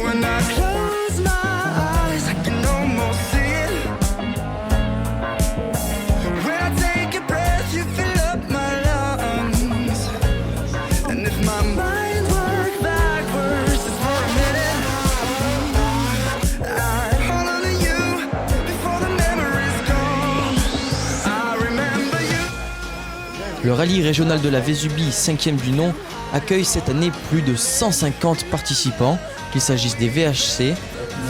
When I close my eyes, I can almost see it. When I take a breath, you fill up my lungs. And if my mind worked backwards just for a minute, I'd hold on to you before the memory's gone. I remember you. Le rallye régional de la Vésubie, 5e du nom, accueille cette année plus de 150 participants, qu'il s'agisse des VHC,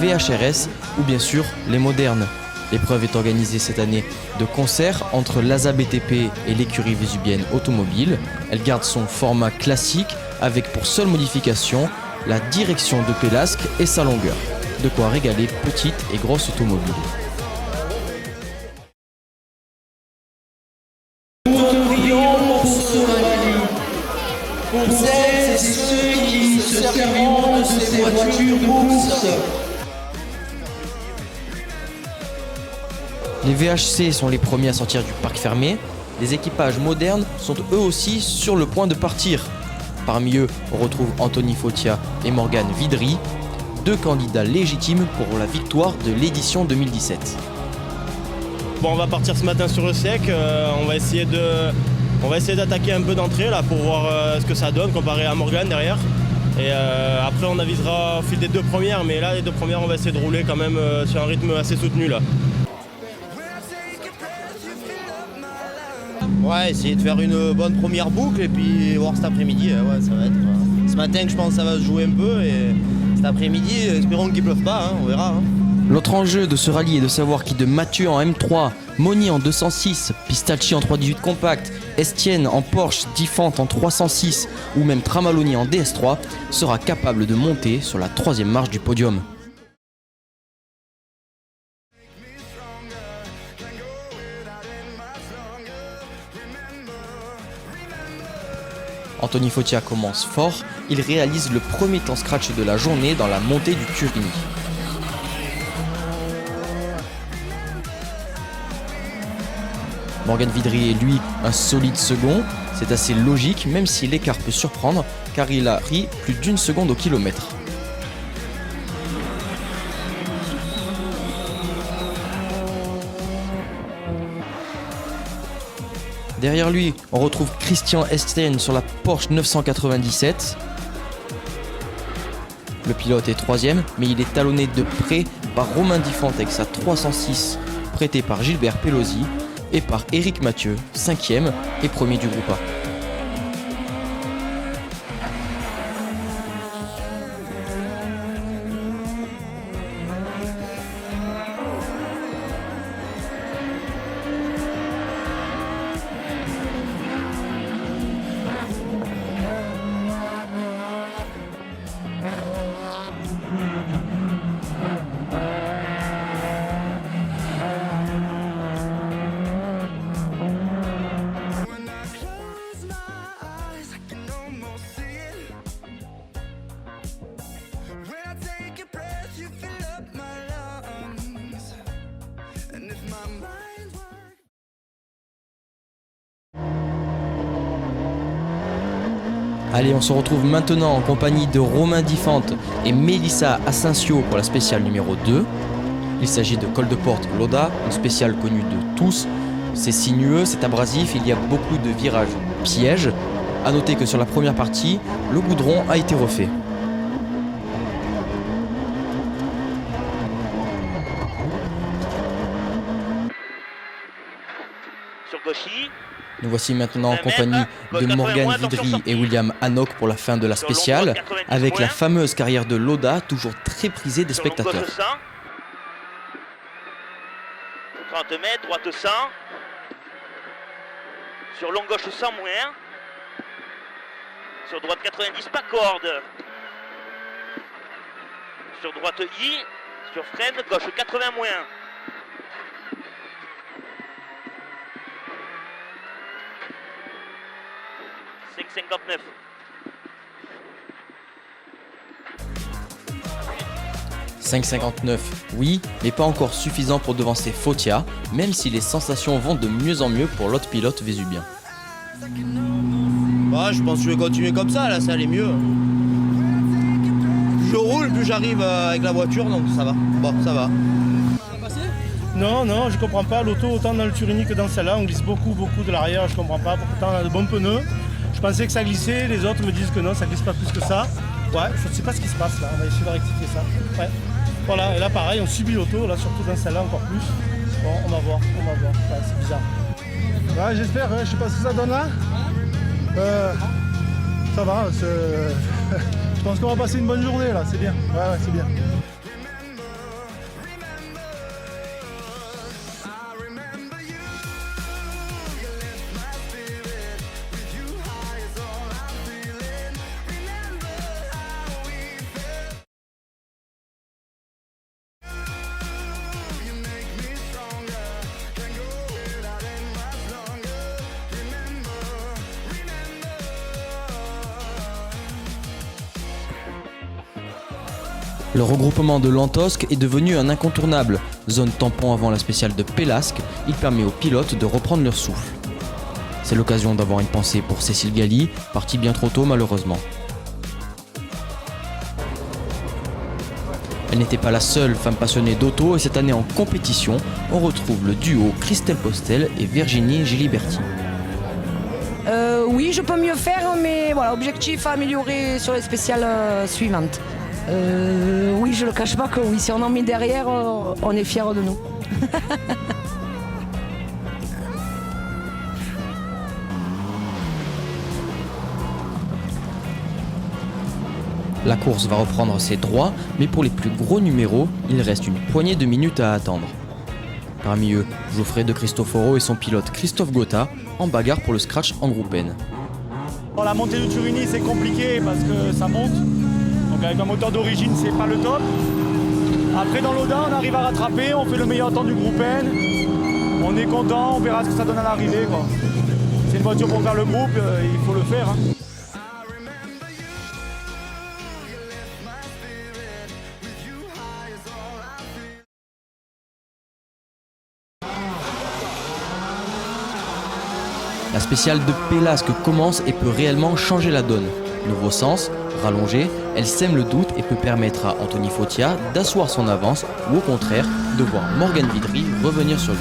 VHRS ou bien sûr les modernes. L'épreuve est organisée cette année de concert entre l'ASA BTP et l'écurie vésubienne automobile. Elle garde son format classique avec pour seule modification la direction de Pélasque et sa longueur. De quoi régaler petites et grosses automobiles. Pour celles et ceux qui se serviront de ces voitures de course. Les VHC sont les premiers à sortir du parc fermé. Les équipages modernes sont eux aussi sur le point de partir. Parmi eux, on retrouve Anthony Fautia et Morgane Vidry, deux candidats légitimes pour la victoire de l'édition 2017. Bon, on va partir ce matin sur le sec, on va essayer d'attaquer un peu d'entrée là pour voir ce que ça donne comparé à Morgane derrière. Et après on avisera au fil des deux premières, mais là les deux premières on va essayer de rouler quand même sur un rythme assez soutenu là. Ouais, essayer de faire une bonne première boucle et puis voir cet après-midi, ouais, ça va être. Ce matin je pense que ça va se jouer un peu et cet après-midi espérons qu'il pleuve pas, hein, on verra. Hein. L'autre enjeu de ce rallye est de savoir qui de Mathieu en M3, Moni en 206, Pistacchi en 318 compact, Estienne en Porsche, Diffant en 306 ou même Tramaloni en DS3 sera capable de monter sur la 3e marche du podium. Anthony Fautia commence fort, il réalise le premier temps scratch de la journée dans la montée du Turini. Morgane Vidry est lui un solide second, c'est assez logique même si l'écart peut surprendre car il a pris plus d'1 seconde au kilomètre. Derrière lui, on retrouve Christian Estienne sur la Porsche 997. Le pilote est 3e, mais il est talonné de près par Romain Diffant avec sa 306 prêtée par Gilbert Pelosi et par Éric Mathieu, 5e et premier du groupe A. Allez, on se retrouve maintenant en compagnie de Romain Diffant et Mélissa Asensio pour la spéciale numéro 2. Il s'agit de Col de Porte Loda, une spéciale connue de tous. C'est sinueux, c'est abrasif, il y a beaucoup de virages pièges. A noter que sur la première partie, le goudron a été refait. Sur Gauchy. Nous voici maintenant en compagnie de Morgane Vidry et William Hannock pour la fin de la spéciale, avec la fameuse carrière de Loda, toujours très prisée des spectateurs. 30 mètres, droite 100. Sur long gauche 100 moins. Sur droite 90, pas corde. Sur droite I, sur freine, gauche 80 moins. .59. 5,59, oui, mais pas encore suffisant pour devancer Foggia, même si les sensations vont de mieux en mieux pour l'autre pilote vésubien. Bah, je pense que je vais continuer comme ça, là ça allait mieux. Plus je roule, plus j'arrive avec la voiture, donc ça va. Bon, ça va. Non, je comprends pas. L'auto, autant dans le Turini que dans celle-là, on glisse beaucoup de l'arrière, je comprends pas. Pourtant, on a de bons pneus. Je pensais que ça glissait, les autres me disent que non, ça glisse pas plus que ça. Ouais, je ne sais pas ce qui se passe là, on va essayer de rectifier ça. Ouais. Voilà, et là pareil, on subit l'auto, là surtout dans celle-là encore plus. Bon, on va voir. Ouais, c'est bizarre. Ouais, j'espère, je sais pas ce que ça donne là. Ça va, je pense qu'on va passer une bonne journée là, c'est bien. Ouais, c'est bien. Le regroupement de Lantosque est devenu un incontournable. Zone tampon avant la spéciale de Pélasque, il permet aux pilotes de reprendre leur souffle. C'est l'occasion d'avoir une pensée pour Cécile Galli, partie bien trop tôt malheureusement. Elle n'était pas la seule femme passionnée d'auto et cette année en compétition, on retrouve le duo Christelle Postel et Virginie Giliberti. Oui, je peux mieux faire, mais voilà, objectif à améliorer sur les spéciales suivantes. Oui, je le cache pas que oui, si on en met derrière, on est fiers de nous. La course va reprendre ses droits, mais pour les plus gros numéros, il reste une poignée de minutes à attendre. Parmi eux, Geoffrey de Cristoforo et son pilote Christophe Gotha en bagarre pour le scratch en groupe N. Bon, la montée du Turini c'est compliqué parce que ça monte. Donc avec un moteur d'origine c'est pas le top. Après dans l'Oda on arrive à rattraper, on fait le meilleur temps du groupe N. On est content, on verra ce que ça donne à l'arrivée. C'est une voiture pour faire le groupe, il faut le faire. Hein. La spéciale de Pélasque commence et peut réellement changer la donne. Nouveau sens, rallongé, elle sème le doute et peut permettre à Anthony Foggia d'asseoir son avance ou au contraire de voir Morgan Vidry revenir sur lui.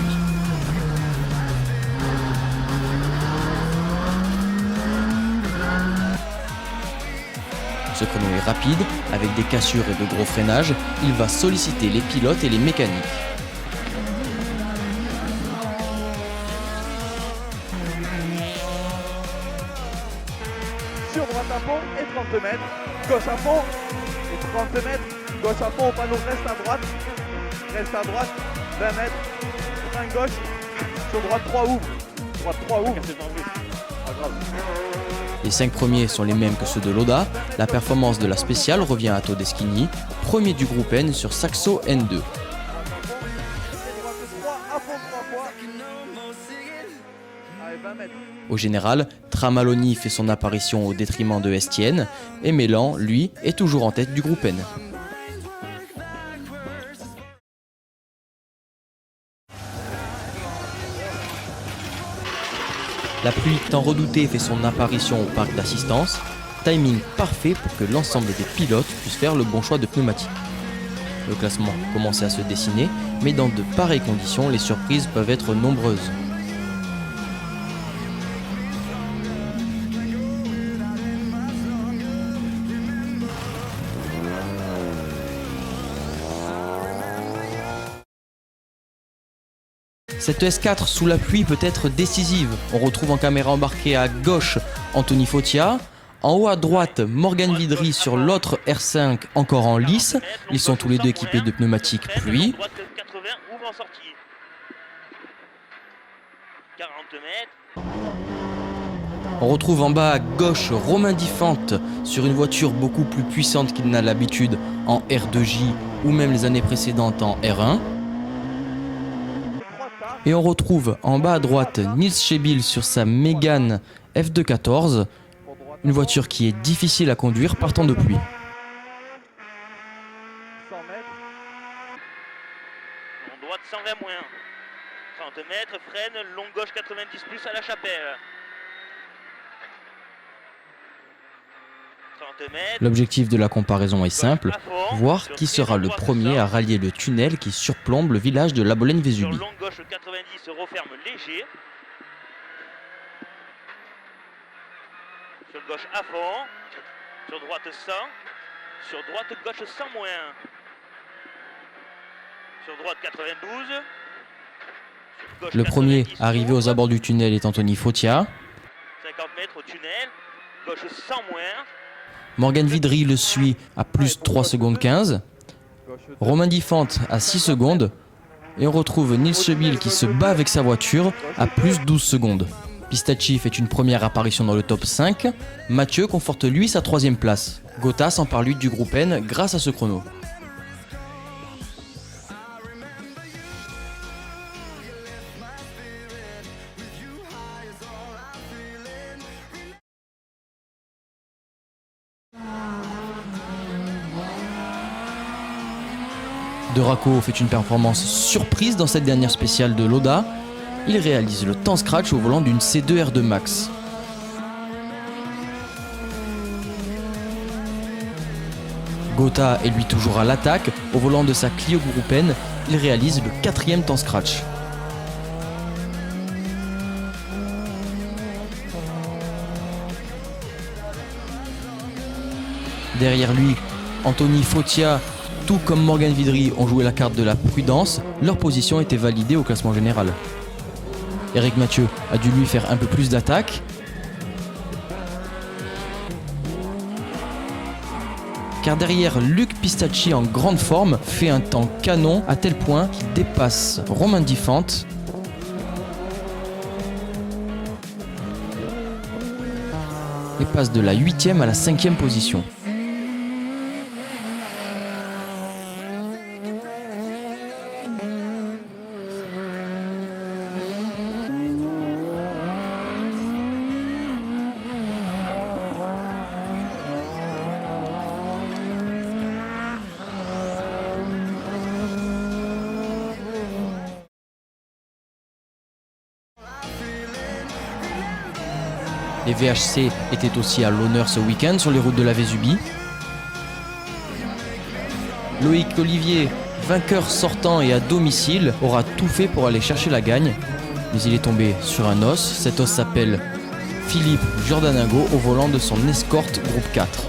Ce chrono est rapide, avec des cassures et de gros freinages, il va solliciter les pilotes et les mécaniques. Sur droite à fond et 30 mètres, gauche à fond et 30 mètres, gauche à fond au panneau, reste à droite, 20 mètres, frein gauche, sur droite 3 ouvre, pas grave. Les 5 premiers sont les mêmes que ceux de l'Oda, la performance de la spéciale revient à Todeschini, premier du groupe N sur Saxo N2. Au général, Tramaloni fait son apparition au détriment de Estienne, et Mélan, lui, est toujours en tête du groupe N. La pluie tant redoutée fait son apparition au parc d'assistance, timing parfait pour que l'ensemble des pilotes puissent faire le bon choix de pneumatiques. Le classement commençait à se dessiner, mais dans de pareilles conditions, les surprises peuvent être nombreuses. Cette S4 sous la pluie peut être décisive. On retrouve en caméra embarquée à gauche Anthony Foggia, en haut à droite Morgan Vidry sur l'autre R5 encore en lice. Ils sont tous les deux équipés de pneumatiques pluie. On retrouve en bas à gauche Romain Diffante sur une voiture beaucoup plus puissante qu'il n'a l'habitude en R2J ou même les années précédentes en R1. Et on retrouve en bas à droite Nils Schebil sur sa Mégane F214, une voiture qui est difficile à conduire partant de pluie. 100 mètres, 30 mètres, freine, long gauche 90 plus à la chapelle. 30 mètres. L'objectif de la comparaison est simple, voir qui sera le premier à rallier le tunnel qui surplombe le village de La Bolène-Vésubie. Sur long gauche 90, referme léger. Sur gauche à fond. Sur droite 100. Sur droite gauche 100 moins. Sur droite 92. Sur gauche Le premier 90, arrivé aux abords du tunnel est Anthony Fautia. 50 mètres au tunnel. Gauche 100 moins. Morgan Vidry le suit à plus 3 secondes 15. Romain Diffante à 6 secondes. Et on retrouve Nils Chebil qui se bat avec sa voiture à plus 12 secondes. Pistacchi fait une première apparition dans le top 5. Mathieu conforte lui sa 3e place. Gotha s'empare lui du groupe N grâce à ce chrono. De Racco fait une performance surprise dans cette dernière spéciale de l'Oda. Il réalise le temps scratch au volant d'une C2 R2 Max. Gotha est lui toujours à l'attaque. Au volant de sa Clio Groupe N, il réalise le 4e temps scratch. Derrière lui, Anthony Fautia, tout comme Morgan Vidry, ont joué la carte de la prudence. Leur position était validée au classement général. Eric Mathieu a dû lui faire un peu plus d'attaque. Car derrière, Luc Pistacchi en grande forme fait un temps canon à tel point qu'il dépasse Romain Diffante. Et passe de la 8e à la 5e position. Les VHC étaient aussi à l'honneur ce week-end sur les routes de la Vésubie. Loïc Olivier, vainqueur sortant et à domicile, aura tout fait pour aller chercher la gagne. Mais il est tombé sur un os. Cet os s'appelle Philippe Giordanago au volant de son escorte groupe 4.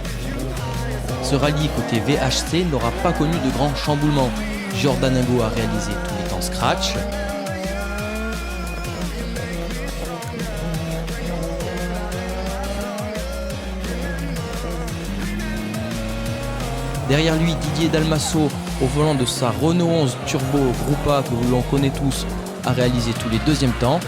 Ce rallye côté VHC n'aura pas connu de grands chamboulements. Giordanago a réalisé tous les temps scratch. Derrière lui, Didier Dalmasso, au volant de sa Renault 11 Turbo Groupa que l'on connaît tous, a réalisé tous les 2e temps.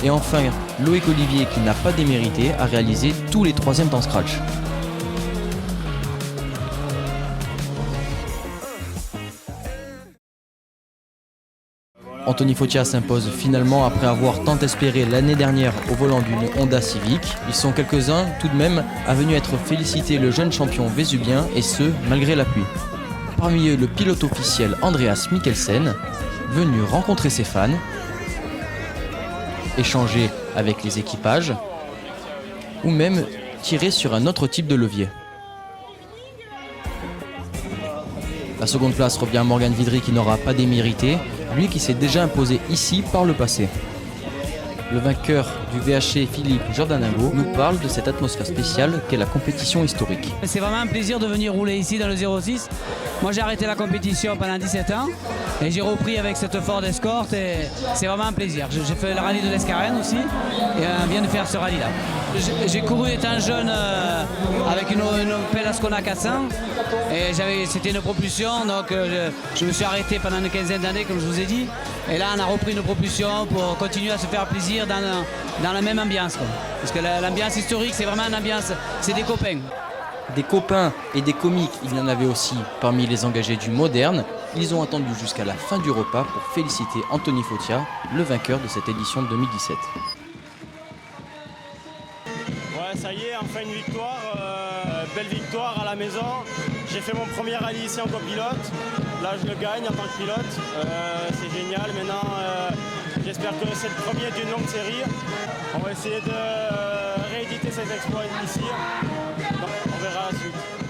Et enfin, Loïc Olivier, qui n'a pas démérité, a réalisé tous les 3e temps scratch. Anthony Fautia s'impose finalement après avoir tant espéré l'année dernière au volant d'une Honda Civic. Ils sont quelques-uns tout de même à venir être félicités le jeune champion vésubien, et ce malgré la pluie. Parmi eux, le pilote officiel Andreas Mikkelsen, venu rencontrer ses fans, échanger avec les équipages ou même tirer sur un autre type de levier. La seconde place revient à Morgan Vidry qui n'aura pas démérité, lui qui s'est déjà imposé ici par le passé. Le vainqueur du VHC, Philippe Giordanago, nous parle de cette atmosphère spéciale qu'est la compétition historique. C'est vraiment un plaisir de venir rouler ici dans le 06. Moi j'ai arrêté la compétition pendant 17 ans et j'ai repris avec cette Ford Escort et c'est vraiment un plaisir. J'ai fait le rallye de l'Escarène aussi et on vient de faire ce rallye là. J'ai couru étant jeune avec une Opel Ascona 400 et c'était une propulsion, donc je me suis arrêté pendant une quinzaine d'années comme je vous ai dit, et là on a repris une propulsion pour continuer à se faire plaisir dans la même ambiance quoi. Parce que l'ambiance historique c'est vraiment une ambiance, c'est des copains. Des copains et des comiques, il y en avait aussi parmi les engagés du moderne. Ils ont attendu jusqu'à la fin du repas pour féliciter Anthony Fautia, le vainqueur de cette édition 2017. Ouais, ça y est, enfin une victoire. belle victoire à la maison. J'ai fait mon premier rallye ici en copilote. Là, je le gagne en tant que pilote. C'est génial. Maintenant, j'espère que c'est le premier d'une longue série. On va essayer de rééditer ces exploits ici. Donc, on verra la suite.